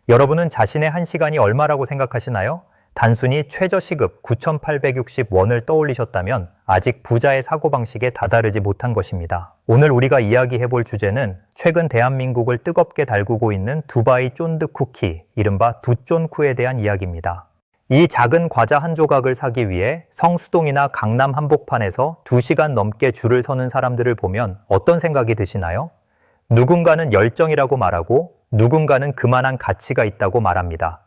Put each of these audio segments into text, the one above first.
여러분은 자신의 한 시간이 얼마라고 생각하시나요? 단순히 최저시급 9,860원을 떠올리셨다면 아직 부자의 사고방식에 다다르지 못한 것입니다. 오늘 우리가 이야기해볼 주제는 최근 대한민국을 뜨겁게 달구고 있는 두바이 쫀득 쿠키, 이른바 두쫀쿠에 대한 이야기입니다. 이 작은 과자 한 조각을 사기 위해 성수동이나 강남 한복판에서 2시간 넘게 줄을 서는 사람들을 보면 어떤 생각이 드시나요? 누군가는 열정이라고 말하고 누군가는 그만한 가치가 있다고 말합니다.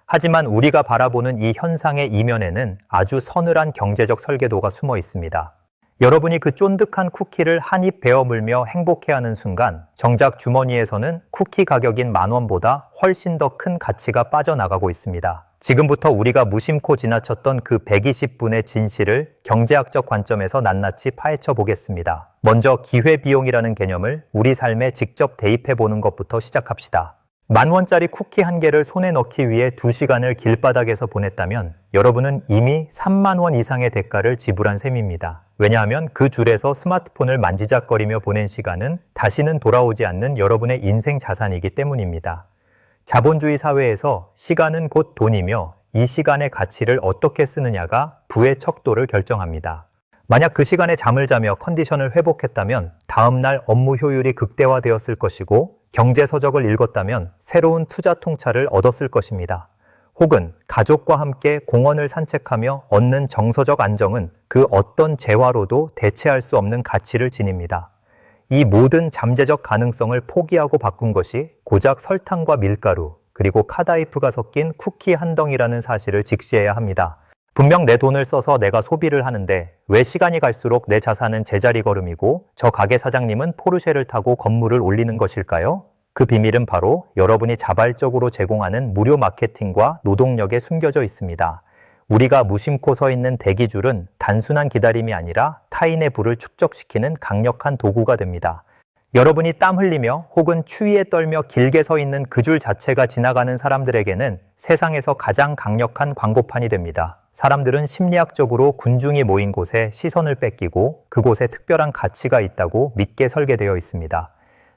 하지만 우리가 바라보는 이 현상의 이면에는 아주 서늘한 경제적 설계도가 숨어 있습니다. 여러분이 그 쫀득한 쿠키를 한 입 베어 물며 행복해하는 순간 정작 주머니에서는 쿠키 가격인 10,000원보다 훨씬 더 큰 가치가 빠져나가고 있습니다. 지금부터 우리가 무심코 지나쳤던 그 120분의 진실을 경제학적 관점에서 낱낱이 파헤쳐 보겠습니다. 먼저 기회비용이라는 개념을 우리 삶에 직접 대입해 보는 것부터 시작합시다. 10,000원짜리 쿠키 한 개를 손에 넣기 위해 2시간을 길바닥에서 보냈다면 여러분은 이미 30,000원 이상의 대가를 지불한 셈입니다. 왜냐하면 그 줄에서 스마트폰을 만지작거리며 보낸 시간은 다시는 돌아오지 않는 여러분의 인생 자산이기 때문입니다. 자본주의 사회에서 시간은 곧 돈이며 이 시간의 가치를 어떻게 쓰느냐가 부의 척도를 결정합니다. 만약 그 시간에 잠을 자며 컨디션을 회복했다면 다음날 업무 효율이 극대화되었을 것이고 경제 서적을 읽었다면 새로운 투자 통찰을 얻었을 것입니다. 혹은 가족과 함께 공원을 산책하며 얻는 정서적 안정은 그 어떤 재화로도 대체할 수 없는 가치를 지닙니다. 이 모든 잠재적 가능성을 포기하고 바꾼 것이 고작 설탕과 밀가루 그리고 카다이프가 섞인 쿠키 한 덩이라는 사실을 직시해야 합니다. 분명 내 돈을 써서 내가 소비를 하는데 왜 시간이 갈수록 내 자산은 제자리 걸음이고 저 가게 사장님은 포르쉐를 타고 건물을 올리는 것일까요? 그 비밀은 바로 여러분이 자발적으로 제공하는 무료 마케팅과 노동력에 숨겨져 있습니다. 우리가 무심코 서 있는 대기줄은 단순한 기다림이 아니라 타인의 부를 축적시키는 강력한 도구가 됩니다. 여러분이 땀 흘리며 혹은 추위에 떨며 길게 서 있는 그 줄 자체가 지나가는 사람들에게는 세상에서 가장 강력한 광고판이 됩니다. 사람들은 심리학적으로 군중이 모인 곳에 시선을 뺏기고 그곳에 특별한 가치가 있다고 믿게 설계되어 있습니다.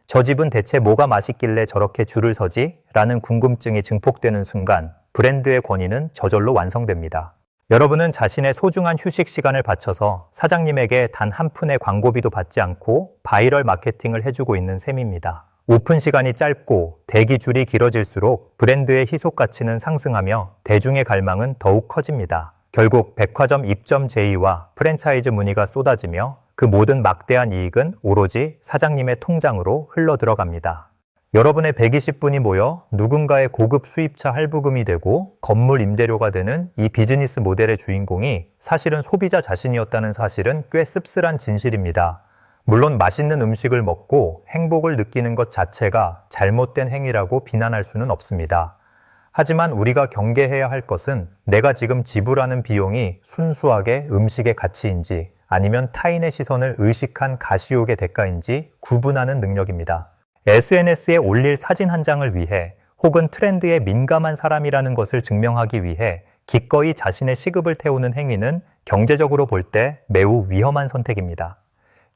저 집은 대체 뭐가 맛있길래 저렇게 줄을 서지? 라는 궁금증이 증폭되는 순간 브랜드의 권위는 저절로 완성됩니다. 여러분은 자신의 소중한 휴식 시간을 바쳐서 사장님에게 단 한 푼의 광고비도 받지 않고 바이럴 마케팅을 해주고 있는 셈입니다. 오픈 시간이 짧고 대기 줄이 길어질수록 브랜드의 희속 가치는 상승하며 대중의 갈망은 더욱 커집니다. 결국 백화점 입점 제의와 프랜차이즈 문의가 쏟아지며 그 모든 막대한 이익은 오로지 사장님의 통장으로 흘러 들어갑니다. 여러분의 120분이 모여 누군가의 고급 수입차 할부금이 되고 건물 임대료가 되는 이 비즈니스 모델의 주인공이 사실은 소비자 자신이었다는 사실은 꽤 씁쓸한 진실입니다. 물론 맛있는 음식을 먹고 행복을 느끼는 것 자체가 잘못된 행위라고 비난할 수는 없습니다. 하지만 우리가 경계해야 할 것은 내가 지금 지불하는 비용이 순수하게 음식의 가치인지 아니면 타인의 시선을 의식한 가시욕의 대가인지 구분하는 능력입니다. SNS에 올릴 사진 한 장을 위해 혹은 트렌드에 민감한 사람이라는 것을 증명하기 위해 기꺼이 자신의 시급을 태우는 행위는 경제적으로 볼 때 매우 위험한 선택입니다.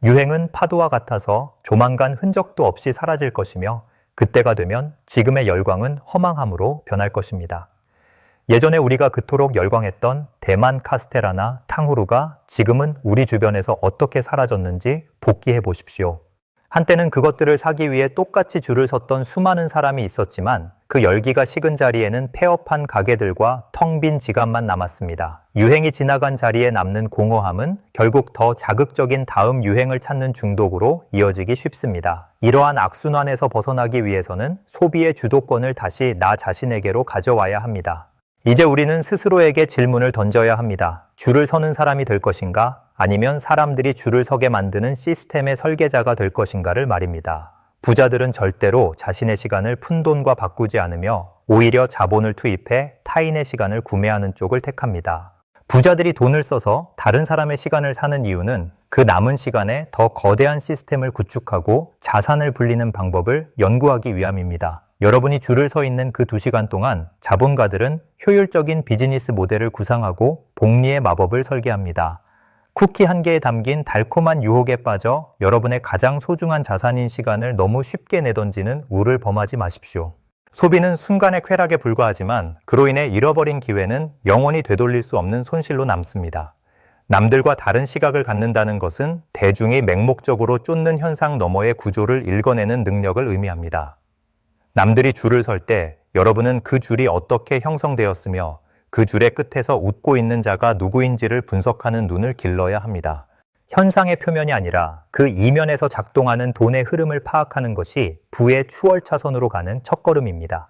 유행은 파도와 같아서 조만간 흔적도 없이 사라질 것이며 그때가 되면 지금의 열광은 허망함으로 변할 것입니다. 예전에 우리가 그토록 열광했던 대만 카스테라나 탕후루가 지금은 우리 주변에서 어떻게 사라졌는지 복기해 보십시오. 한때는 그것들을 사기 위해 똑같이 줄을 섰던 수많은 사람이 있었지만 그 열기가 식은 자리에는 폐업한 가게들과 텅 빈 지갑만 남았습니다. 유행이 지나간 자리에 남는 공허함은 결국 더 자극적인 다음 유행을 찾는 중독으로 이어지기 쉽습니다. 이러한 악순환에서 벗어나기 위해서는 소비의 주도권을 다시 나 자신에게로 가져와야 합니다. 이제 우리는 스스로에게 질문을 던져야 합니다. 줄을 서는 사람이 될 것인가? 아니면 사람들이 줄을 서게 만드는 시스템의 설계자가 될 것인가를 말입니다. 부자들은 절대로 자신의 시간을 푼돈과 바꾸지 않으며 오히려 자본을 투입해 타인의 시간을 구매하는 쪽을 택합니다. 부자들이 돈을 써서 다른 사람의 시간을 사는 이유는 그 남은 시간에 더 거대한 시스템을 구축하고 자산을 불리는 방법을 연구하기 위함입니다. 여러분이 줄을 서 있는 그 2시간 동안 자본가들은 효율적인 비즈니스 모델을 구상하고 복리의 마법을 설계합니다. 쿠키 한 개에 담긴 달콤한 유혹에 빠져 여러분의 가장 소중한 자산인 시간을 너무 쉽게 내던지는 우를 범하지 마십시오. 소비는 순간의 쾌락에 불과하지만 그로 인해 잃어버린 기회는 영원히 되돌릴 수 없는 손실로 남습니다. 남들과 다른 시각을 갖는다는 것은 대중이 맹목적으로 쫓는 현상 너머의 구조를 읽어내는 능력을 의미합니다. 남들이 줄을 설 때 여러분은 그 줄이 어떻게 형성되었으며 그 줄의 끝에서 웃고 있는 자가 누구인지를 분석하는 눈을 길러야 합니다. 현상의 표면이 아니라 그 이면에서 작동하는 돈의 흐름을 파악하는 것이 부의 추월차선으로 가는 첫걸음입니다.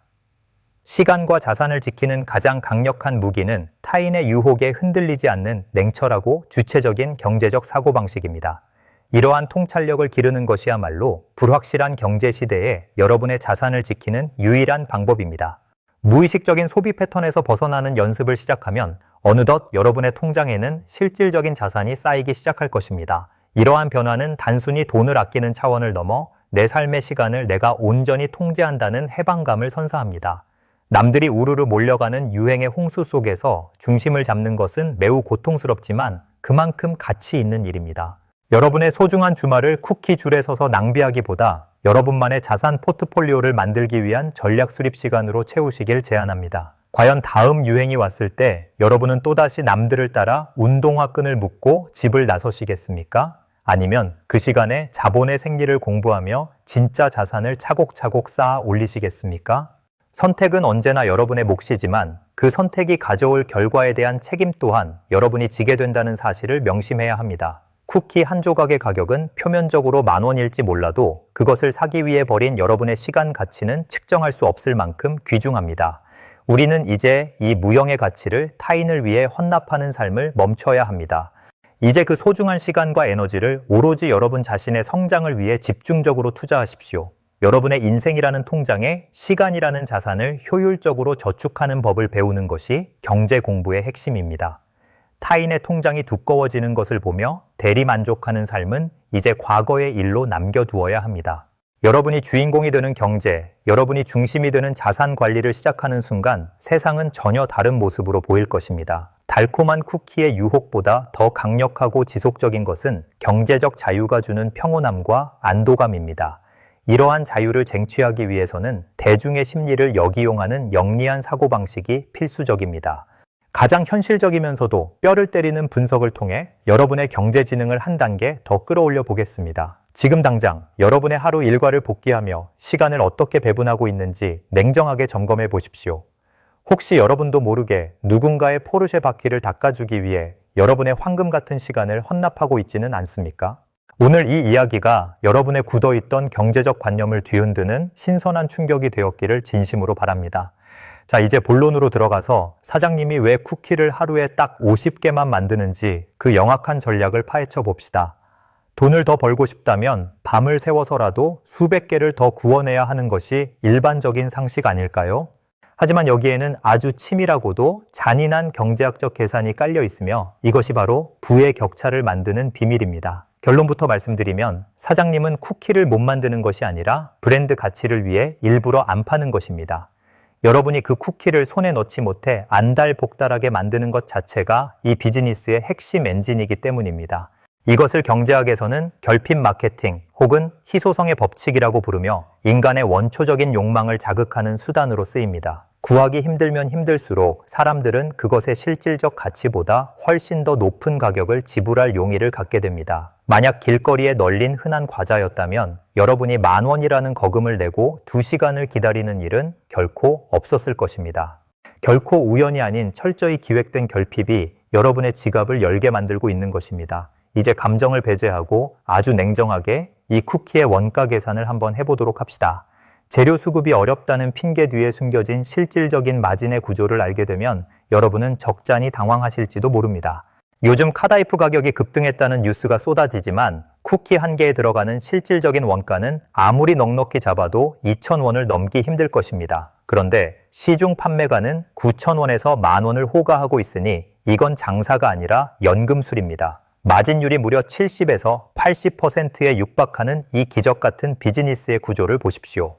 시간과 자산을 지키는 가장 강력한 무기는 타인의 유혹에 흔들리지 않는 냉철하고 주체적인 경제적 사고방식입니다. 이러한 통찰력을 기르는 것이야말로 불확실한 경제 시대에 여러분의 자산을 지키는 유일한 방법입니다. 무의식적인 소비 패턴에서 벗어나는 연습을 시작하면 어느덧 여러분의 통장에는 실질적인 자산이 쌓이기 시작할 것입니다. 이러한 변화는 단순히 돈을 아끼는 차원을 넘어 내 삶의 시간을 내가 온전히 통제한다는 해방감을 선사합니다. 남들이 우르르 몰려가는 유행의 홍수 속에서 중심을 잡는 것은 매우 고통스럽지만 그만큼 가치 있는 일입니다. 여러분의 소중한 주말을 쿠키 줄에 서서 낭비하기보다 여러분만의 자산 포트폴리오를 만들기 위한 전략 수립 시간으로 채우시길 제안합니다. 과연 다음 유행이 왔을 때 여러분은 또다시 남들을 따라 운동화 끈을 묶고 집을 나서시겠습니까? 아니면 그 시간에 자본의 생리를 공부하며 진짜 자산을 차곡차곡 쌓아 올리시겠습니까? 선택은 언제나 여러분의 몫이지만 그 선택이 가져올 결과에 대한 책임 또한 여러분이 지게 된다는 사실을 명심해야 합니다. 쿠키 한 조각의 가격은 표면적으로 10,000원일지 몰라도 그것을 사기 위해 버린 여러분의 시간 가치는 측정할 수 없을 만큼 귀중합니다. 우리는 이제 이 무형의 가치를 타인을 위해 헌납하는 삶을 멈춰야 합니다. 이제 그 소중한 시간과 에너지를 오로지 여러분 자신의 성장을 위해 집중적으로 투자하십시오. 여러분의 인생이라는 통장에 시간이라는 자산을 효율적으로 저축하는 법을 배우는 것이 경제 공부의 핵심입니다. 타인의 통장이 두꺼워지는 것을 보며 대리만족하는 삶은 이제 과거의 일로 남겨두어야 합니다. 여러분이 주인공이 되는 경제, 여러분이 중심이 되는 자산 관리를 시작하는 순간 세상은 전혀 다른 모습으로 보일 것입니다. 달콤한 쿠키의 유혹보다 더 강력하고 지속적인 것은 경제적 자유가 주는 평온함과 안도감입니다. 이러한 자유를 쟁취하기 위해서는 대중의 심리를 역이용하는 영리한 사고방식이 필수적입니다. 가장 현실적이면서도 뼈를 때리는 분석을 통해 여러분의 경제 지능을 한 단계 더 끌어올려 보겠습니다. 지금 당장 여러분의 하루 일과를 복귀하며 시간을 어떻게 배분하고 있는지 냉정하게 점검해 보십시오. 혹시 여러분도 모르게 누군가의 포르쉐 바퀴를 닦아주기 위해 여러분의 황금 같은 시간을 헌납하고 있지는 않습니까? 오늘 이 이야기가 여러분의 굳어있던 경제적 관념을 뒤흔드는 신선한 충격이 되었기를 진심으로 바랍니다. 자, 이제 본론으로 들어가서 사장님이 왜 쿠키를 하루에 딱 50개만 만드는지 그 영악한 전략을 파헤쳐 봅시다. 돈을 더 벌고 싶다면 밤을 새워서라도 수백 개를 더 구워내야 하는 것이 일반적인 상식 아닐까요? 하지만 여기에는 아주 치밀하고도 잔인한 경제학적 계산이 깔려 있으며 이것이 바로 부의 격차를 만드는 비밀입니다. 결론부터 말씀드리면 사장님은 쿠키를 못 만드는 것이 아니라 브랜드 가치를 위해 일부러 안 파는 것입니다. 여러분이 그 쿠키를 손에 넣지 못해 안달복달하게 만드는 것 자체가 이 비즈니스의 핵심 엔진이기 때문입니다. 이것을 경제학에서는 결핍 마케팅 혹은 희소성의 법칙이라고 부르며 인간의 원초적인 욕망을 자극하는 수단으로 쓰입니다. 구하기 힘들면 힘들수록 사람들은 그것의 실질적 가치보다 훨씬 더 높은 가격을 지불할 용의를 갖게 됩니다. 만약 길거리에 널린 흔한 과자였다면 여러분이 10,000원이라는 거금을 내고 2시간을 기다리는 일은 결코 없었을 것입니다. 결코 우연이 아닌 철저히 기획된 결핍이 여러분의 지갑을 열게 만들고 있는 것입니다. 이제 감정을 배제하고 아주 냉정하게 이 쿠키의 원가 계산을 한번 해보도록 합시다. 재료 수급이 어렵다는 핑계 뒤에 숨겨진 실질적인 마진의 구조를 알게 되면 여러분은 적잖이 당황하실지도 모릅니다. 요즘 카다이프 가격이 급등했다는 뉴스가 쏟아지지만 쿠키 한 개에 들어가는 실질적인 원가는 아무리 넉넉히 잡아도 2,000원을 넘기 힘들 것입니다. 그런데 시중 판매가는 9,000원에서 10,000원을 호가하고 있으니 이건 장사가 아니라 연금술입니다. 마진율이 무려 70에서 80%에 육박하는 이 기적 같은 비즈니스의 구조를 보십시오.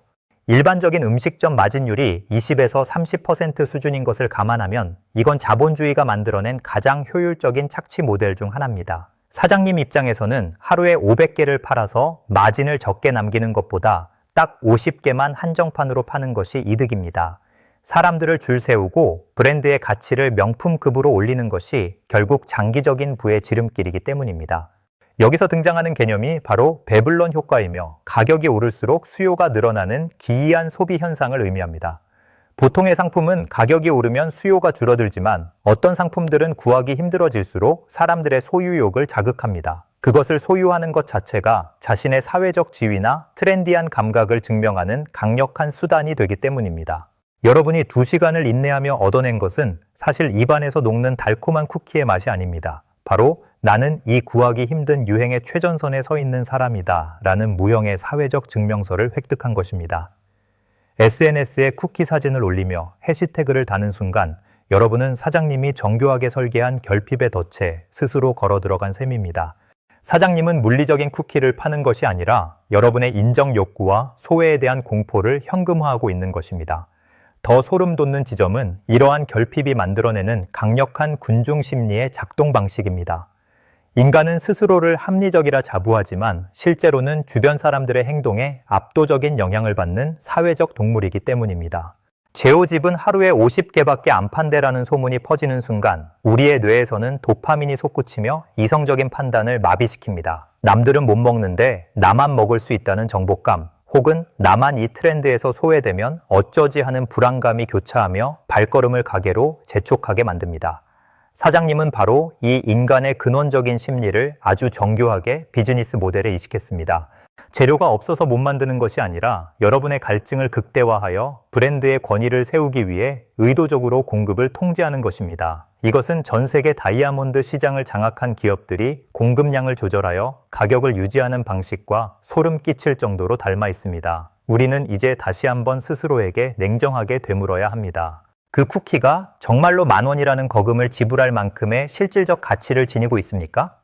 일반적인 음식점 마진율이 20에서 30% 수준인 것을 감안하면 이건 자본주의가 만들어낸 가장 효율적인 착취 모델 중 하나입니다. 사장님 입장에서는 하루에 500개를 팔아서 마진을 적게 남기는 것보다 딱 50개만 한정판으로 파는 것이 이득입니다. 사람들을 줄 세우고 브랜드의 가치를 명품급으로 올리는 것이 결국 장기적인 부의 지름길이기 때문입니다. 여기서 등장하는 개념이 바로 배블론 효과이며 가격이 오를수록 수요가 늘어나는 기이한 소비 현상을 의미합니다. 보통의 상품은 가격이 오르면 수요가 줄어들지만 어떤 상품들은 구하기 힘들어질수록 사람들의 소유욕을 자극합니다. 그것을 소유하는 것 자체가 자신의 사회적 지위나 트렌디한 감각을 증명하는 강력한 수단이 되기 때문입니다. 여러분이 2시간을 인내하며 얻어낸 것은 사실 입안에서 녹는 달콤한 쿠키의 맛이 아닙니다. 바로 나는 이 구하기 힘든 유행의 최전선에 서 있는 사람이다 라는 무형의 사회적 증명서를 획득한 것입니다. SNS에 쿠키 사진을 올리며 해시태그를 다는 순간 여러분은 사장님이 정교하게 설계한 결핍의 덫에 스스로 걸어 들어간 셈입니다. 사장님은 물리적인 쿠키를 파는 것이 아니라 여러분의 인정 욕구와 소외에 대한 공포를 현금화하고 있는 것입니다. 더 소름 돋는 지점은 이러한 결핍이 만들어내는 강력한 군중 심리의 작동 방식입니다. 인간은 스스로를 합리적이라 자부하지만 실제로는 주변 사람들의 행동에 압도적인 영향을 받는 사회적 동물이기 때문입니다. 제오집은 하루에 50개밖에 안 판대라는 소문이 퍼지는 순간 우리의 뇌에서는 도파민이 솟구치며 이성적인 판단을 마비시킵니다. 남들은 못 먹는데 나만 먹을 수 있다는 정복감, 혹은 나만 이 트렌드에서 소외되면 어쩌지 하는 불안감이 교차하며 발걸음을 가게로 재촉하게 만듭니다. 사장님은 바로 이 인간의 근원적인 심리를 아주 정교하게 비즈니스 모델에 이식했습니다. 재료가 없어서 못 만드는 것이 아니라 여러분의 갈증을 극대화하여 브랜드의 권위를 세우기 위해 의도적으로 공급을 통제하는 것입니다. 이것은 전 세계 다이아몬드 시장을 장악한 기업들이 공급량을 조절하여 가격을 유지하는 방식과 소름 끼칠 정도로 닮아 있습니다. 우리는 이제 다시 한번 스스로에게 냉정하게 되물어야 합니다. 그 쿠키가 정말로 10,000원이라는 거금을 지불할 만큼의 실질적 가치를 지니고 있습니까?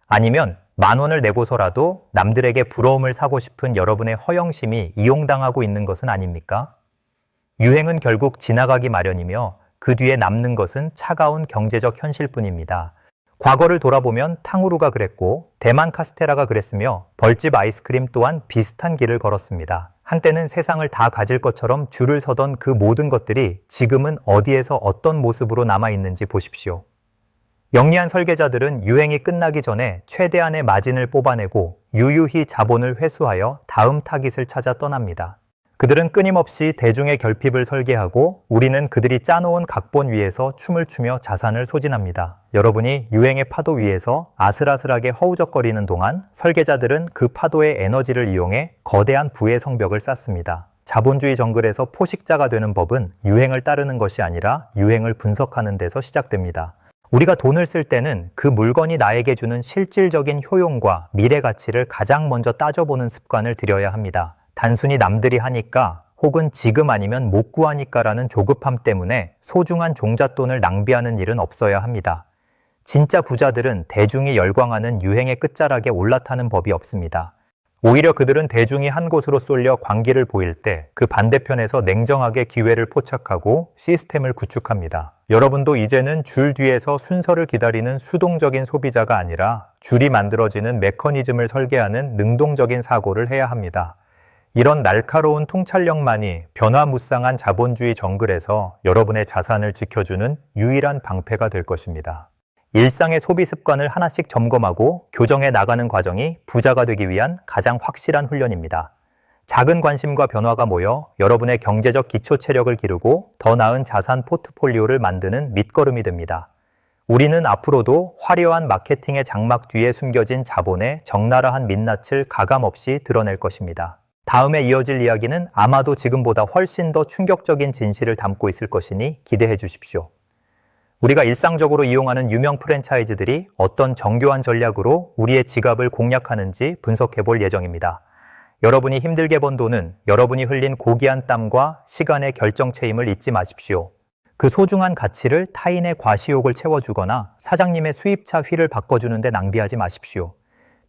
아니면 10,000원을 내고서라도 남들에게 부러움을 사고 싶은 여러분의 허영심이 이용당하고 있는 것은 아닙니까? 유행은 결국 지나가기 마련이며 그 뒤에 남는 것은 차가운 경제적 현실뿐입니다. 과거를 돌아보면 탕후루가 그랬고 대만 카스테라가 그랬으며 벌집 아이스크림 또한 비슷한 길을 걸었습니다. 한때는 세상을 다 가질 것처럼 줄을 서던 그 모든 것들이 지금은 어디에서 어떤 모습으로 남아있는지 보십시오. 영리한 설계자들은 유행이 끝나기 전에 최대한의 마진을 뽑아내고 유유히 자본을 회수하여 다음 타깃을 찾아 떠납니다. 그들은 끊임없이 대중의 결핍을 설계하고 우리는 그들이 짜놓은 각본 위에서 춤을 추며 자산을 소진합니다. 여러분이 유행의 파도 위에서 아슬아슬하게 허우적거리는 동안 설계자들은 그 파도의 에너지를 이용해 거대한 부의 성벽을 쌓습니다. 자본주의 정글에서 포식자가 되는 법은 유행을 따르는 것이 아니라 유행을 분석하는 데서 시작됩니다. 우리가 돈을 쓸 때는 그 물건이 나에게 주는 실질적인 효용과 미래 가치를 가장 먼저 따져보는 습관을 들여야 합니다. 단순히 남들이 하니까 혹은 지금 아니면 못 구하니까라는 조급함 때문에 소중한 종잣돈을 낭비하는 일은 없어야 합니다. 진짜 부자들은 대중이 열광하는 유행의 끝자락에 올라타는 법이 없습니다. 오히려 그들은 대중이 한 곳으로 쏠려 광기를 보일 때 그 반대편에서 냉정하게 기회를 포착하고 시스템을 구축합니다. 여러분도 이제는 줄 뒤에서 순서를 기다리는 수동적인 소비자가 아니라 줄이 만들어지는 메커니즘을 설계하는 능동적인 사고를 해야 합니다. 이런 날카로운 통찰력만이 변화무쌍한 자본주의 정글에서 여러분의 자산을 지켜주는 유일한 방패가 될 것입니다. 일상의 소비 습관을 하나씩 점검하고 교정해 나가는 과정이 부자가 되기 위한 가장 확실한 훈련입니다. 작은 관심과 변화가 모여 여러분의 경제적 기초 체력을 기르고 더 나은 자산 포트폴리오를 만드는 밑거름이 됩니다. 우리는 앞으로도 화려한 마케팅의 장막 뒤에 숨겨진 자본의 적나라한 민낯을 가감없이 드러낼 것입니다. 다음에 이어질 이야기는 아마도 지금보다 훨씬 더 충격적인 진실을 담고 있을 것이니 기대해 주십시오. 우리가 일상적으로 이용하는 유명 프랜차이즈들이 어떤 정교한 전략으로 우리의 지갑을 공략하는지 분석해 볼 예정입니다. 여러분이 힘들게 번 돈은 여러분이 흘린 고귀한 땀과 시간의 결정체임을 잊지 마십시오. 그 소중한 가치를 타인의 과시욕을 채워주거나 사장님의 수입차 휠을 바꿔주는 데 낭비하지 마십시오.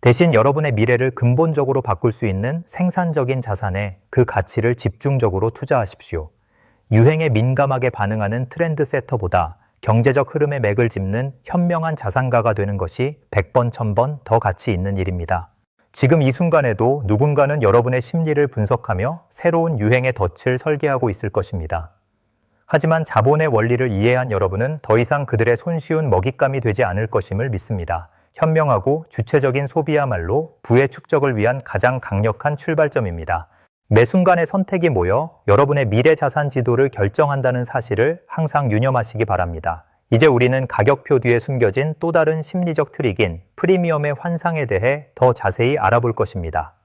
대신 여러분의 미래를 근본적으로 바꿀 수 있는 생산적인 자산에 그 가치를 집중적으로 투자하십시오. 유행에 민감하게 반응하는 트렌드 세터보다 경제적 흐름의 맥을 짚는 현명한 자산가가 되는 것이 100번, 1000번 더 가치 있는 일입니다. 지금 이 순간에도 누군가는 여러분의 심리를 분석하며 새로운 유행의 덫을 설계하고 있을 것입니다. 하지만 자본의 원리를 이해한 여러분은 더 이상 그들의 손쉬운 먹잇감이 되지 않을 것임을 믿습니다. 현명하고 주체적인 소비야말로 부의 축적을 위한 가장 강력한 출발점입니다. 매 순간의 선택이 모여 여러분의 미래 자산 지도를 결정한다는 사실을 항상 유념하시기 바랍니다. 이제 우리는 가격표 뒤에 숨겨진 또 다른 심리적 트릭인 프리미엄의 환상에 대해 더 자세히 알아볼 것입니다.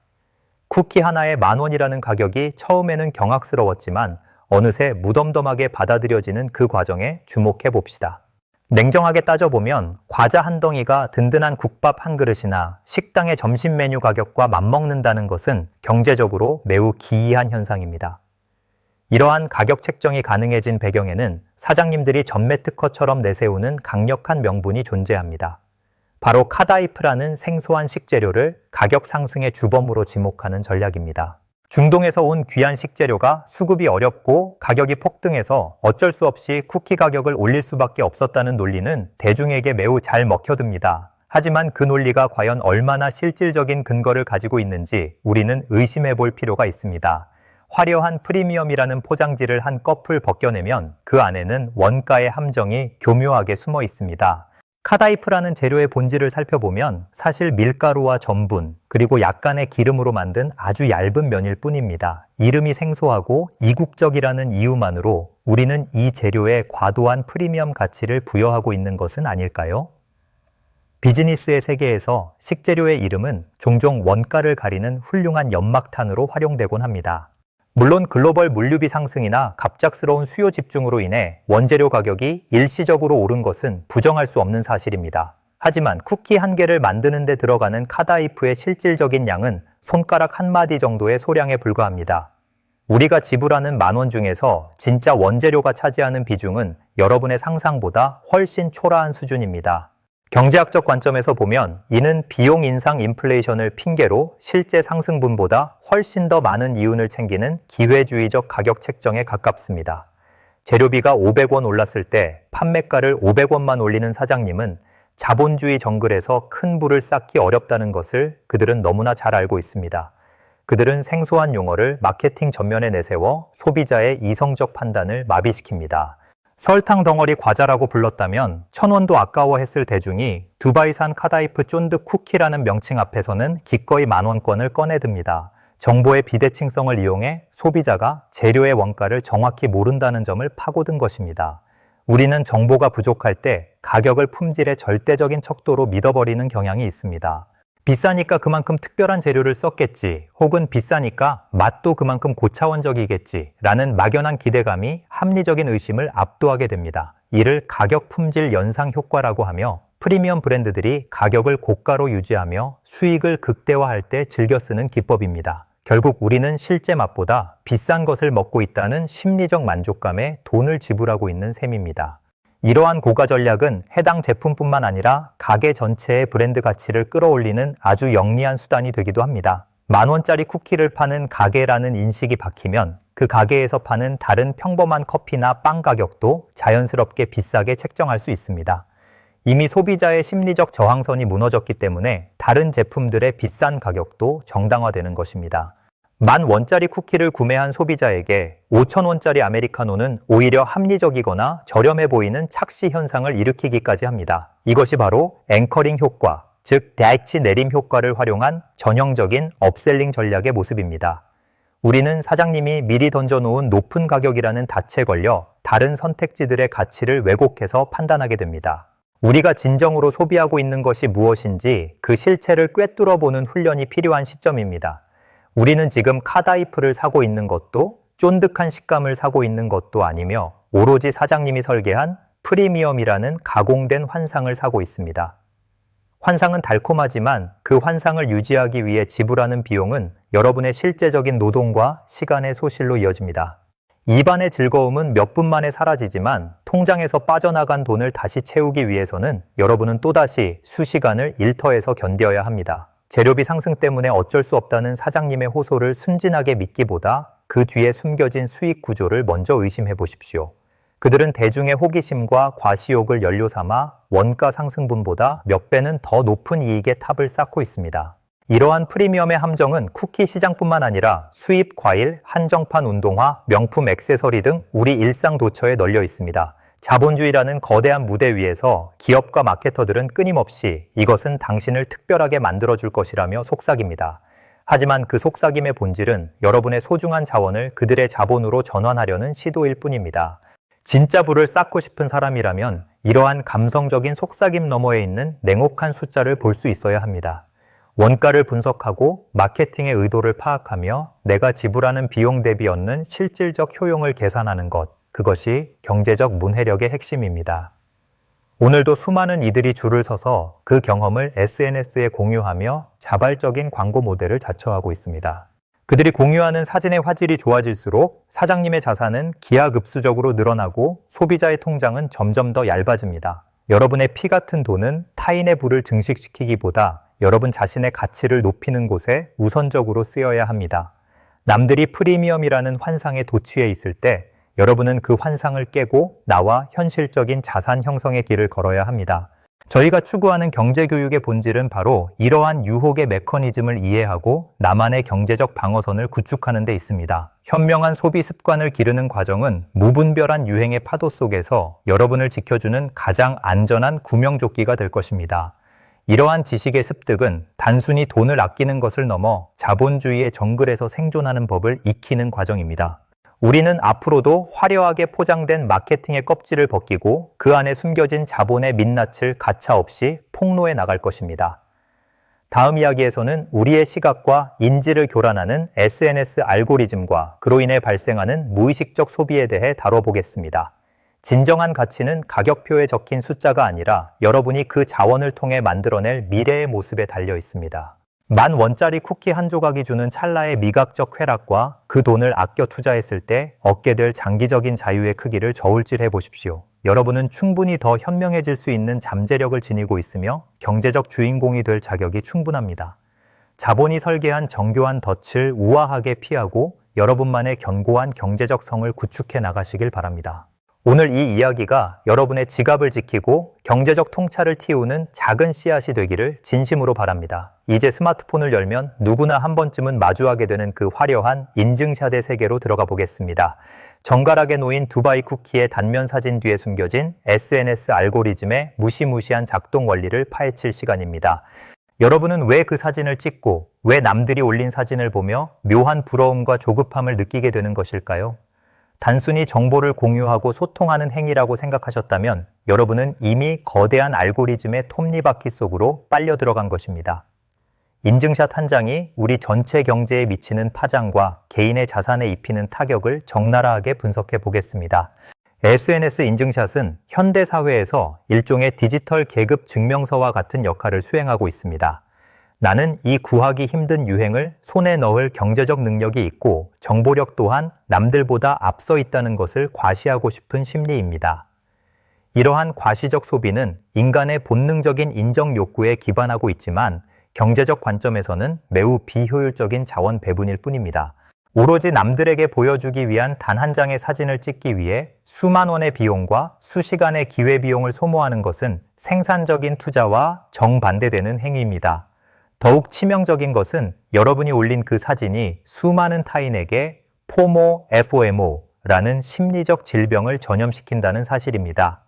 쿠키 하나에 10,000원이라는 가격이 처음에는 경악스러웠지만 어느새 무덤덤하게 받아들여지는 그 과정에 주목해 봅시다. 냉정하게 따져보면 과자 한 덩이가 든든한 국밥 한 그릇이나 식당의 점심 메뉴 가격과 맞먹는다는 것은 경제적으로 매우 기이한 현상입니다. 이러한 가격 책정이 가능해진 배경에는 사장님들이 전매 특허처럼 내세우는 강력한 명분이 존재합니다. 바로 카다이프라는 생소한 식재료를 가격 상승의 주범으로 지목하는 전략입니다. 중동에서 온 귀한 식재료가 수급이 어렵고 가격이 폭등해서 어쩔 수 없이 쿠키 가격을 올릴 수밖에 없었다는 논리는 대중에게 매우 잘 먹혀듭니다. 하지만 그 논리가 과연 얼마나 실질적인 근거를 가지고 있는지 우리는 의심해 볼 필요가 있습니다. 화려한 프리미엄이라는 포장지를 한 껍을 벗겨내면 그 안에는 원가의 함정이 교묘하게 숨어 있습니다. 카다이프라는 재료의 본질을 살펴보면 사실 밀가루와 전분, 그리고 약간의 기름으로 만든 아주 얇은 면일 뿐입니다. 이름이 생소하고 이국적이라는 이유만으로 우리는 이 재료에 과도한 프리미엄 가치를 부여하고 있는 것은 아닐까요? 비즈니스의 세계에서 식재료의 이름은 종종 원가를 가리는 훌륭한 연막탄으로 활용되곤 합니다. 물론 글로벌 물류비 상승이나 갑작스러운 수요 집중으로 인해 원재료 가격이 일시적으로 오른 것은 부정할 수 없는 사실입니다. 하지만 쿠키 한 개를 만드는 데 들어가는 카다이프의 실질적인 양은 손가락 한 마디 정도의 소량에 불과합니다. 우리가 지불하는 10,000원 중에서 진짜 원재료가 차지하는 비중은 여러분의 상상보다 훨씬 초라한 수준입니다. 경제학적 관점에서 보면 이는 비용 인상 인플레이션을 핑계로 실제 상승분보다 훨씬 더 많은 이윤을 챙기는 기회주의적 가격 책정에 가깝습니다. 재료비가 500원 올랐을 때 판매가를 500원만 올리는 사장님은 자본주의 정글에서 큰 부를 쌓기 어렵다는 것을 그들은 너무나 잘 알고 있습니다. 그들은 생소한 용어를 마케팅 전면에 내세워 소비자의 이성적 판단을 마비시킵니다. 설탕 덩어리 과자라고 불렀다면 1,000원도 아까워했을 대중이 두바이산 카다이프 쫀득 쿠키라는 명칭 앞에서는 기꺼이 10,000원권을 꺼내듭니다. 정보의 비대칭성을 이용해 소비자가 재료의 원가를 정확히 모른다는 점을 파고든 것입니다. 우리는 정보가 부족할 때 가격을 품질의 절대적인 척도로 믿어버리는 경향이 있습니다. 비싸니까 그만큼 특별한 재료를 썼겠지, 혹은 비싸니까 맛도 그만큼 고차원적이겠지 라는 막연한 기대감이 합리적인 의심을 압도하게 됩니다. 이를 가격 품질 연상 효과라고 하며 프리미엄 브랜드들이 가격을 고가로 유지하며 수익을 극대화할 때 즐겨 쓰는 기법입니다. 결국 우리는 실제 맛보다 비싼 것을 먹고 있다는 심리적 만족감에 돈을 지불하고 있는 셈입니다. 이러한 고가 전략은 해당 제품뿐만 아니라 가게 전체의 브랜드 가치를 끌어올리는 아주 영리한 수단이 되기도 합니다. 10,000원짜리 쿠키를 파는 가게라는 인식이 박히면 그 가게에서 파는 다른 평범한 커피나 빵 가격도 자연스럽게 비싸게 책정할 수 있습니다. 이미 소비자의 심리적 저항선이 무너졌기 때문에 다른 제품들의 비싼 가격도 정당화되는 것입니다. 10,000원짜리 쿠키를 구매한 소비자에게 5,000원짜리 아메리카노는 오히려 합리적이거나 저렴해 보이는 착시 현상을 일으키기까지 합니다. 이것이 바로 앵커링 효과, 즉 대치 내림 효과를 활용한 전형적인 업셀링 전략의 모습입니다. 우리는 사장님이 미리 던져놓은 높은 가격이라는 닻에 걸려 다른 선택지들의 가치를 왜곡해서 판단하게 됩니다. 우리가 진정으로 소비하고 있는 것이 무엇인지 그 실체를 꿰뚫어 보는 훈련이 필요한 시점입니다. 우리는 지금 카다이프를 사고 있는 것도 쫀득한 식감을 사고 있는 것도 아니며 오로지 사장님이 설계한 프리미엄이라는 가공된 환상을 사고 있습니다. 환상은 달콤하지만 그 환상을 유지하기 위해 지불하는 비용은 여러분의 실제적인 노동과 시간의 소실로 이어집니다. 입안의 즐거움은 몇 분 만에 사라지지만 통장에서 빠져나간 돈을 다시 채우기 위해서는 여러분은 또다시 수시간을 일터에서 견뎌야 합니다. 재료비 상승 때문에 어쩔 수 없다는 사장님의 호소를 순진하게 믿기보다 그 뒤에 숨겨진 수익 구조를 먼저 의심해 보십시오. 그들은 대중의 호기심과 과시욕을 연료 삼아 원가 상승분보다 몇 배는 더 높은 이익의 탑을 쌓고 있습니다. 이러한 프리미엄의 함정은 쿠키 시장뿐만 아니라 수입 과일, 한정판 운동화, 명품 액세서리 등 우리 일상 도처에 널려 있습니다. 자본주의라는 거대한 무대 위에서 기업과 마케터들은 끊임없이 이것은 당신을 특별하게 만들어줄 것이라며 속삭입니다. 하지만 그 속삭임의 본질은 여러분의 소중한 자원을 그들의 자본으로 전환하려는 시도일 뿐입니다. 진짜 부를 쌓고 싶은 사람이라면 이러한 감성적인 속삭임 너머에 있는 냉혹한 숫자를 볼 수 있어야 합니다. 원가를 분석하고 마케팅의 의도를 파악하며 내가 지불하는 비용 대비 얻는 실질적 효용을 계산하는 것, 그것이 경제적 문해력의 핵심입니다. 오늘도 수많은 이들이 줄을 서서 그 경험을 SNS에 공유하며 자발적인 광고 모델을 자처하고 있습니다. 그들이 공유하는 사진의 화질이 좋아질수록 사장님의 자산은 기하급수적으로 늘어나고 소비자의 통장은 점점 더 얇아집니다. 여러분의 피 같은 돈은 타인의 부를 증식시키기보다 여러분 자신의 가치를 높이는 곳에 우선적으로 쓰여야 합니다. 남들이 프리미엄이라는 환상에 도취해 있을 때 여러분은 그 환상을 깨고 나와 현실적인 자산 형성의 길을 걸어야 합니다. 저희가 추구하는 경제교육의 본질은 바로 이러한 유혹의 메커니즘을 이해하고 나만의 경제적 방어선을 구축하는 데 있습니다. 현명한 소비 습관을 기르는 과정은 무분별한 유행의 파도 속에서 여러분을 지켜주는 가장 안전한 구명조끼가 될 것입니다. 이러한 지식의 습득은 단순히 돈을 아끼는 것을 넘어 자본주의의 정글에서 생존하는 법을 익히는 과정입니다. 우리는 앞으로도 화려하게 포장된 마케팅의 껍질을 벗기고 그 안에 숨겨진 자본의 민낯을 가차없이 폭로해 나갈 것입니다. 다음 이야기에서는 우리의 시각과 인지를 교란하는 SNS 알고리즘과 그로 인해 발생하는 무의식적 소비에 대해 다뤄보겠습니다. 진정한 가치는 가격표에 적힌 숫자가 아니라 여러분이 그 자원을 통해 만들어낼 미래의 모습에 달려 있습니다. 10,000원짜리 쿠키 한 조각이 주는 찰나의 미각적 쾌락과 그 돈을 아껴 투자했을 때 얻게 될 장기적인 자유의 크기를 저울질해 보십시오. 여러분은 충분히 더 현명해질 수 있는 잠재력을 지니고 있으며 경제적 주인공이 될 자격이 충분합니다. 자본이 설계한 정교한 덫을 우아하게 피하고 여러분만의 견고한 경제적 성을 구축해 나가시길 바랍니다. 오늘 이 이야기가 여러분의 지갑을 지키고 경제적 통찰을 틔우는 작은 씨앗이 되기를 진심으로 바랍니다. 이제 스마트폰을 열면 누구나 한 번쯤은 마주하게 되는 그 화려한 인증샷의 세계로 들어가 보겠습니다. 정갈하게 놓인 두바이 쿠키의 단면 사진 뒤에 숨겨진 SNS 알고리즘의 무시무시한 작동 원리를 파헤칠 시간입니다. 여러분은 왜 그 사진을 찍고 왜 남들이 올린 사진을 보며 묘한 부러움과 조급함을 느끼게 되는 것일까요? 단순히 정보를 공유하고 소통하는 행위라고 생각하셨다면 여러분은 이미 거대한 알고리즘의 톱니바퀴 속으로 빨려 들어간 것입니다. 인증샷 한 장이 우리 전체 경제에 미치는 파장과 개인의 자산에 입히는 타격을 적나라하게 분석해 보겠습니다. SNS 인증샷은 현대 사회에서 일종의 디지털 계급 증명서와 같은 역할을 수행하고 있습니다. 나는 이 구하기 힘든 유행을 손에 넣을 경제적 능력이 있고 정보력 또한 남들보다 앞서 있다는 것을 과시하고 싶은 심리입니다. 이러한 과시적 소비는 인간의 본능적인 인정 욕구에 기반하고 있지만 경제적 관점에서는 매우 비효율적인 자원 배분일 뿐입니다. 오로지 남들에게 보여주기 위한 단 한 장의 사진을 찍기 위해 수만 원의 비용과 수시간의 기회비용을 소모하는 것은 생산적인 투자와 정반대되는 행위입니다. 더욱 치명적인 것은 여러분이 올린 그 사진이 수많은 타인에게 포모, FOMO라는 심리적 질병을 전염시킨다는 사실입니다.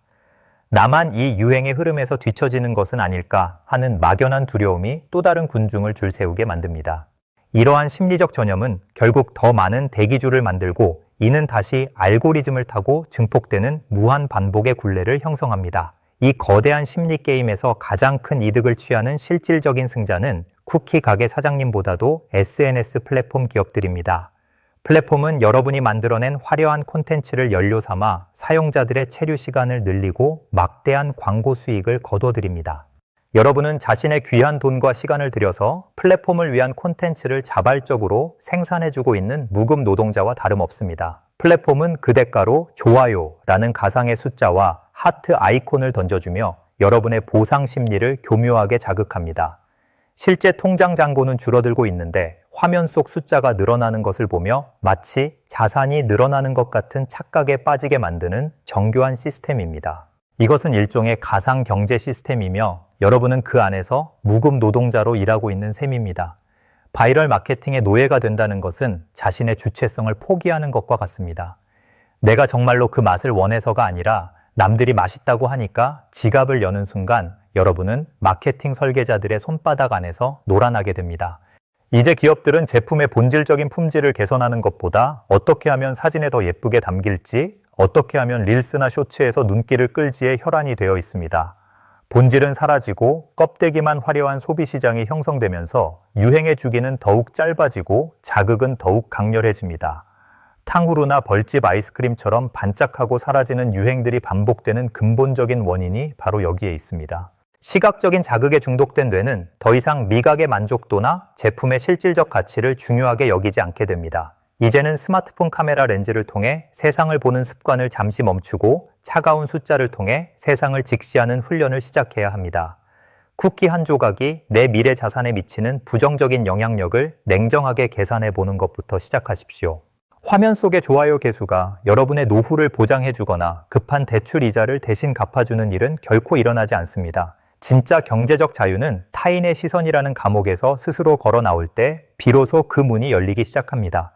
나만 이 유행의 흐름에서 뒤처지는 것은 아닐까 하는 막연한 두려움이 또 다른 군중을 줄 세우게 만듭니다. 이러한 심리적 전염은 결국 더 많은 대기줄을 만들고 이는 다시 알고리즘을 타고 증폭되는 무한 반복의 굴레를 형성합니다. 이 거대한 심리 게임에서 가장 큰 이득을 취하는 실질적인 승자는 쿠키 가게 사장님보다도 SNS 플랫폼 기업들입니다. 플랫폼은 여러분이 만들어낸 화려한 콘텐츠를 연료 삼아 사용자들의 체류 시간을 늘리고 막대한 광고 수익을 거둬들입니다. 여러분은 자신의 귀한 돈과 시간을 들여서 플랫폼을 위한 콘텐츠를 자발적으로 생산해주고 있는 무급 노동자와 다름없습니다. 플랫폼은 그 대가로 좋아요라는 가상의 숫자와 하트 아이콘을 던져주며 여러분의 보상 심리를 교묘하게 자극합니다. 실제 통장 잔고는 줄어들고 있는데 화면 속 숫자가 늘어나는 것을 보며 마치 자산이 늘어나는 것 같은 착각에 빠지게 만드는 정교한 시스템입니다. 이것은 일종의 가상 경제 시스템이며 여러분은 그 안에서 무급 노동자로 일하고 있는 셈입니다. 바이럴 마케팅의 노예가 된다는 것은 자신의 주체성을 포기하는 것과 같습니다. 내가 정말로 그 맛을 원해서가 아니라 남들이 맛있다고 하니까 지갑을 여는 순간 여러분은 마케팅 설계자들의 손바닥 안에서 놀아나게 됩니다. 이제 기업들은 제품의 본질적인 품질을 개선하는 것보다 어떻게 하면 사진에 더 예쁘게 담길지, 어떻게 하면 릴스나 쇼츠에서 눈길을 끌지에 혈안이 되어 있습니다. 본질은 사라지고 껍데기만 화려한 소비시장이 형성되면서 유행의 주기는 더욱 짧아지고 자극은 더욱 강렬해집니다. 탕후루나 벌집 아이스크림처럼 반짝하고 사라지는 유행들이 반복되는 근본적인 원인이 바로 여기에 있습니다. 시각적인 자극에 중독된 뇌는 더 이상 미각의 만족도나 제품의 실질적 가치를 중요하게 여기지 않게 됩니다. 이제는 스마트폰 카메라 렌즈를 통해 세상을 보는 습관을 잠시 멈추고 차가운 숫자를 통해 세상을 직시하는 훈련을 시작해야 합니다. 쿠키 한 조각이 내 미래 자산에 미치는 부정적인 영향력을 냉정하게 계산해 보는 것부터 시작하십시오. 화면 속의 좋아요 개수가 여러분의 노후를 보장해주거나 급한 대출 이자를 대신 갚아주는 일은 결코 일어나지 않습니다. 진짜 경제적 자유는 타인의 시선이라는 감옥에서 스스로 걸어 나올 때 비로소 그 문이 열리기 시작합니다.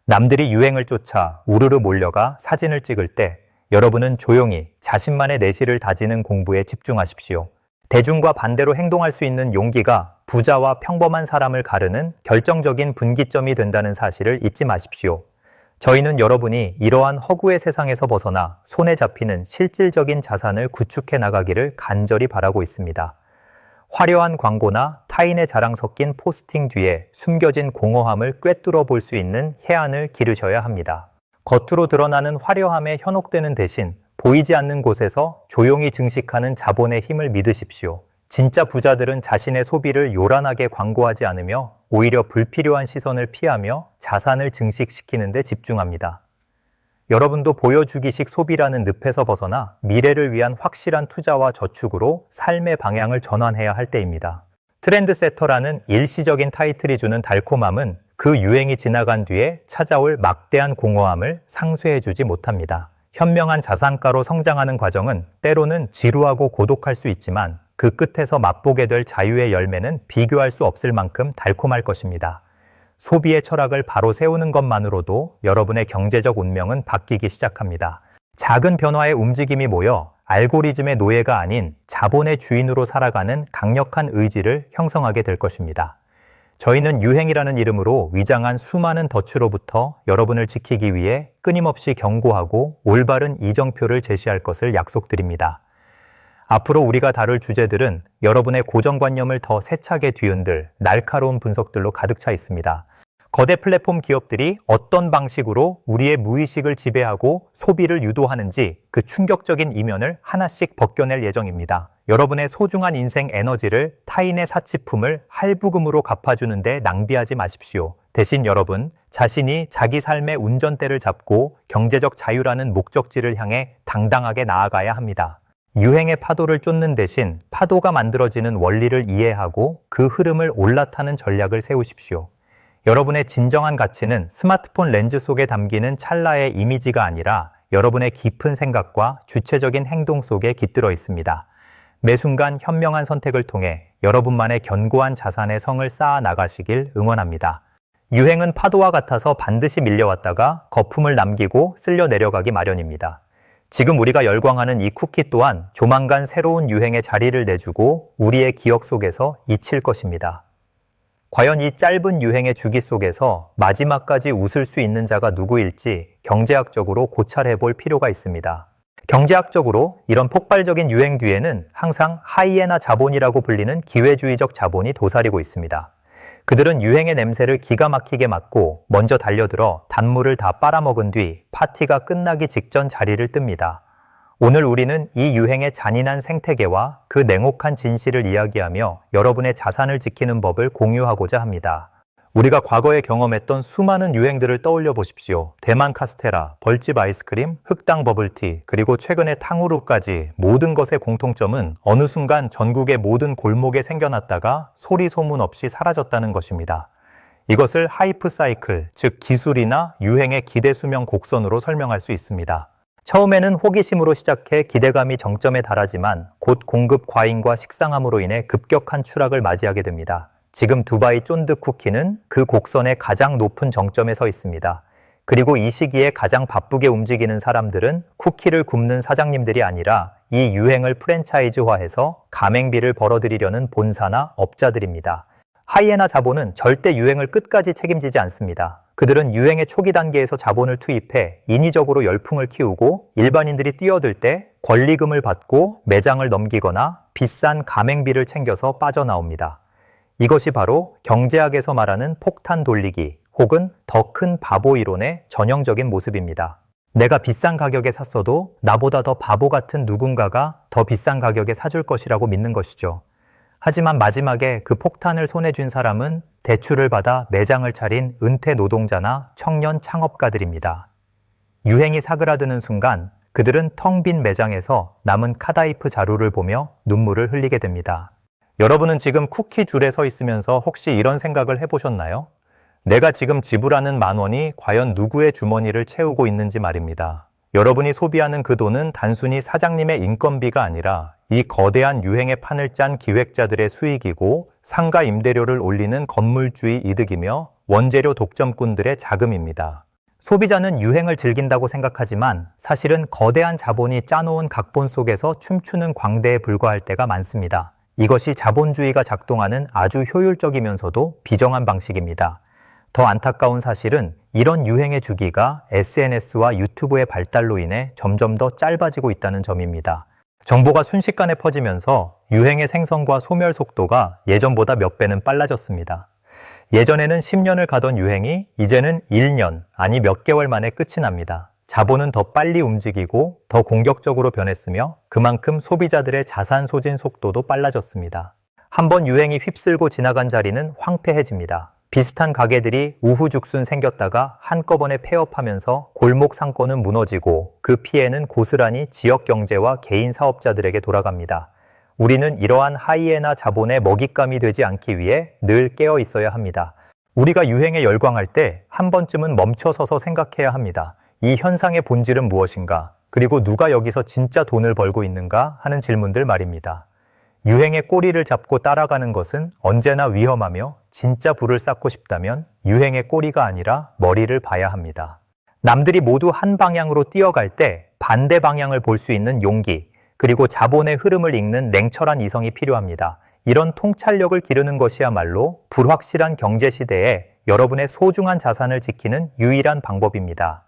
남들이 유행을 쫓아 우르르 몰려가 사진을 찍을 때 여러분은 조용히 자신만의 내실을 다지는 공부에 집중하십시오. 대중과 반대로 행동할 수 있는 용기가 부자와 평범한 사람을 가르는 결정적인 분기점이 된다는 사실을 잊지 마십시오. 저희는 여러분이 이러한 허구의 세상에서 벗어나 손에 잡히는 실질적인 자산을 구축해 나가기를 간절히 바라고 있습니다. 화려한 광고나 타인의 자랑 섞인 포스팅 뒤에 숨겨진 공허함을 꿰뚫어 볼 수 있는 해안을 기르셔야 합니다. 겉으로 드러나는 화려함에 현혹되는 대신 보이지 않는 곳에서 조용히 증식하는 자본의 힘을 믿으십시오. 진짜 부자들은 자신의 소비를 요란하게 광고하지 않으며 오히려 불필요한 시선을 피하며 자산을 증식시키는 데 집중합니다. 여러분도 보여주기식 소비라는 늪에서 벗어나 미래를 위한 확실한 투자와 저축으로 삶의 방향을 전환해야 할 때입니다. 트렌드세터라는 일시적인 타이틀이 주는 달콤함은 그 유행이 지나간 뒤에 찾아올 막대한 공허함을 상쇄해주지 못합니다. 현명한 자산가로 성장하는 과정은 때로는 지루하고 고독할 수 있지만 그 끝에서 맛보게 될 자유의 열매는 비교할 수 없을 만큼 달콤할 것입니다. 소비의 철학을 바로 세우는 것만으로도 여러분의 경제적 운명은 바뀌기 시작합니다. 작은 변화의 움직임이 모여 알고리즘의 노예가 아닌 자본의 주인으로 살아가는 강력한 의지를 형성하게 될 것입니다. 저희는 유행이라는 이름으로 위장한 수많은 덫으로부터 여러분을 지키기 위해 끊임없이 경고하고 올바른 이정표를 제시할 것을 약속드립니다. 앞으로 우리가 다룰 주제들은 여러분의 고정관념을 더 세차게 뒤흔들 날카로운 분석들로 가득 차 있습니다. 거대 플랫폼 기업들이 어떤 방식으로 우리의 무의식을 지배하고 소비를 유도하는지 그 충격적인 이면을 하나씩 벗겨낼 예정입니다. 여러분의 소중한 인생 에너지를 타인의 사치품을 할부금으로 갚아주는 데 낭비하지 마십시오. 대신 여러분 자신이 자기 삶의 운전대를 잡고 경제적 자유라는 목적지를 향해 당당하게 나아가야 합니다. 유행의 파도를 쫓는 대신 파도가 만들어지는 원리를 이해하고 그 흐름을 올라타는 전략을 세우십시오. 여러분의 진정한 가치는 스마트폰 렌즈 속에 담기는 찰나의 이미지가 아니라 여러분의 깊은 생각과 주체적인 행동 속에 깃들어 있습니다. 매 순간 현명한 선택을 통해 여러분만의 견고한 자산의 성을 쌓아 나가시길 응원합니다. 유행은 파도와 같아서 반드시 밀려왔다가 거품을 남기고 쓸려 내려가기 마련입니다. 지금 우리가 열광하는 이 쿠키 또한 조만간 새로운 유행의 자리를 내주고 우리의 기억 속에서 잊힐 것입니다. 과연 이 짧은 유행의 주기 속에서 마지막까지 웃을 수 있는 자가 누구일지 경제학적으로 고찰해 볼 필요가 있습니다. 경제학적으로 이런 폭발적인 유행 뒤에는 항상 하이에나 자본이라고 불리는 기회주의적 자본이 도사리고 있습니다. 그들은 유행의 냄새를 기가 막히게 맡고 먼저 달려들어 단물을 다 빨아먹은 뒤 파티가 끝나기 직전 자리를 뜹니다. 오늘 우리는 이 유행의 잔인한 생태계와 그 냉혹한 진실을 이야기하며 여러분의 자산을 지키는 법을 공유하고자 합니다. 우리가 과거에 경험했던 수많은 유행들을 떠올려 보십시오. 대만 카스테라, 벌집 아이스크림, 흑당 버블티, 그리고 최근의 탕후루까지 모든 것의 공통점은 어느 순간 전국의 모든 골목에 생겨났다가 소리 소문 없이 사라졌다는 것입니다. 이것을 하이프 사이클, 즉 기술이나 유행의 기대 수명 곡선으로 설명할 수 있습니다. 처음에는 호기심으로 시작해 기대감이 정점에 달하지만 곧 공급 과잉과 식상함으로 인해 급격한 추락을 맞이하게 됩니다. 지금 두바이 쫀득 쿠키는 그 곡선의 가장 높은 정점에 서 있습니다. 그리고 이 시기에 가장 바쁘게 움직이는 사람들은 쿠키를 굽는 사장님들이 아니라 이 유행을 프랜차이즈화해서 가맹비를 벌어들이려는 본사나 업자들입니다. 하이에나 자본은 절대 유행을 끝까지 책임지지 않습니다. 그들은 유행의 초기 단계에서 자본을 투입해 인위적으로 열풍을 키우고 일반인들이 뛰어들 때 권리금을 받고 매장을 넘기거나 비싼 가맹비를 챙겨서 빠져나옵니다. 이것이 바로 경제학에서 말하는 폭탄 돌리기 혹은 더 큰 바보 이론의 전형적인 모습입니다. 내가 비싼 가격에 샀어도 나보다 더 바보 같은 누군가가 더 비싼 가격에 사줄 것이라고 믿는 것이죠. 하지만 마지막에 그 폭탄을 손에 쥔 사람은 대출을 받아 매장을 차린 은퇴 노동자나 청년 창업가들입니다. 유행이 사그라드는 순간 그들은 텅 빈 매장에서 남은 카다이프 자루를 보며 눈물을 흘리게 됩니다. 여러분은 지금 쿠키 줄에 서 있으면서 혹시 이런 생각을 해보셨나요? 내가 지금 지불하는 10,000원이 과연 누구의 주머니를 채우고 있는지 말입니다. 여러분이 소비하는 그 돈은 단순히 사장님의 인건비가 아니라 이 거대한 유행의 판을 짠 기획자들의 수익이고 상가 임대료를 올리는 건물주의 이득이며 원재료 독점꾼들의 자금입니다. 소비자는 유행을 즐긴다고 생각하지만 사실은 거대한 자본이 짜놓은 각본 속에서 춤추는 광대에 불과할 때가 많습니다. 이것이 자본주의가 작동하는 아주 효율적이면서도 비정한 방식입니다. 더 안타까운 사실은 이런 유행의 주기가 SNS와 유튜브의 발달로 인해 점점 더 짧아지고 있다는 점입니다. 정보가 순식간에 퍼지면서 유행의 생성과 소멸 속도가 예전보다 몇 배는 빨라졌습니다. 예전에는 10년을 가던 유행이 이제는 1년, 아니 몇 개월 만에 끝이 납니다. 자본은 더 빨리 움직이고 더 공격적으로 변했으며 그만큼 소비자들의 자산 소진 속도도 빨라졌습니다. 한번 유행이 휩쓸고 지나간 자리는 황폐해집니다. 비슷한 가게들이 우후죽순 생겼다가 한꺼번에 폐업하면서 골목 상권은 무너지고 그 피해는 고스란히 지역 경제와 개인 사업자들에게 돌아갑니다. 우리는 이러한 하이에나 자본의 먹잇감이 되지 않기 위해 늘 깨어 있어야 합니다. 우리가 유행에 열광할 때 한 번쯤은 멈춰서서 생각해야 합니다. 이 현상의 본질은 무엇인가? 그리고 누가 여기서 진짜 돈을 벌고 있는가? 하는 질문들 말입니다. 유행의 꼬리를 잡고 따라가는 것은 언제나 위험하며 진짜 불을 쌓고 싶다면 유행의 꼬리가 아니라 머리를 봐야 합니다. 남들이 모두 한 방향으로 뛰어갈 때 반대 방향을 볼 수 있는 용기, 그리고 자본의 흐름을 읽는 냉철한 이성이 필요합니다. 이런 통찰력을 기르는 것이야말로 불확실한 경제 시대에 여러분의 소중한 자산을 지키는 유일한 방법입니다.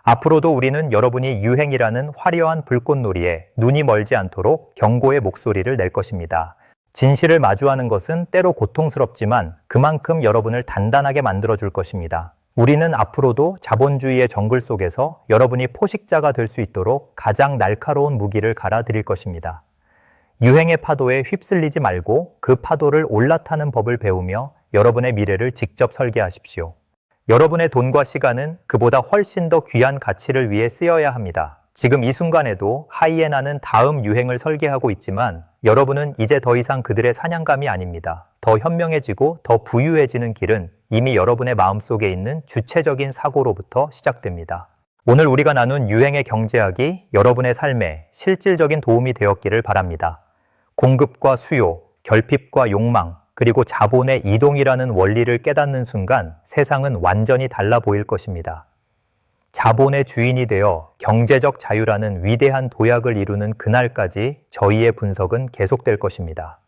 앞으로도 우리는 여러분이 유행이라는 화려한 불꽃놀이에 눈이 멀지 않도록 경고의 목소리를 낼 것입니다. 진실을 마주하는 것은 때로 고통스럽지만 그만큼 여러분을 단단하게 만들어줄 것입니다. 우리는 앞으로도 자본주의의 정글 속에서 여러분이 포식자가 될 수 있도록 가장 날카로운 무기를 갈아드릴 것입니다. 유행의 파도에 휩쓸리지 말고 그 파도를 올라타는 법을 배우며 여러분의 미래를 직접 설계하십시오. 여러분의 돈과 시간은 그보다 훨씬 더 귀한 가치를 위해 쓰여야 합니다. 지금 이 순간에도 하이에나는 다음 유행을 설계하고 있지만 여러분은 이제 더 이상 그들의 사냥감이 아닙니다. 더 현명해지고 더 부유해지는 길은 이미 여러분의 마음속에 있는 주체적인 사고로부터 시작됩니다. 오늘 우리가 나눈 유행의 경제학이 여러분의 삶에 실질적인 도움이 되었기를 바랍니다. 공급과 수요, 결핍과 욕망, 그리고 자본의 이동이라는 원리를 깨닫는 순간 세상은 완전히 달라 보일 것입니다. 자본의 주인이 되어 경제적 자유라는 위대한 도약을 이루는 그날까지 저희의 분석은 계속될 것입니다.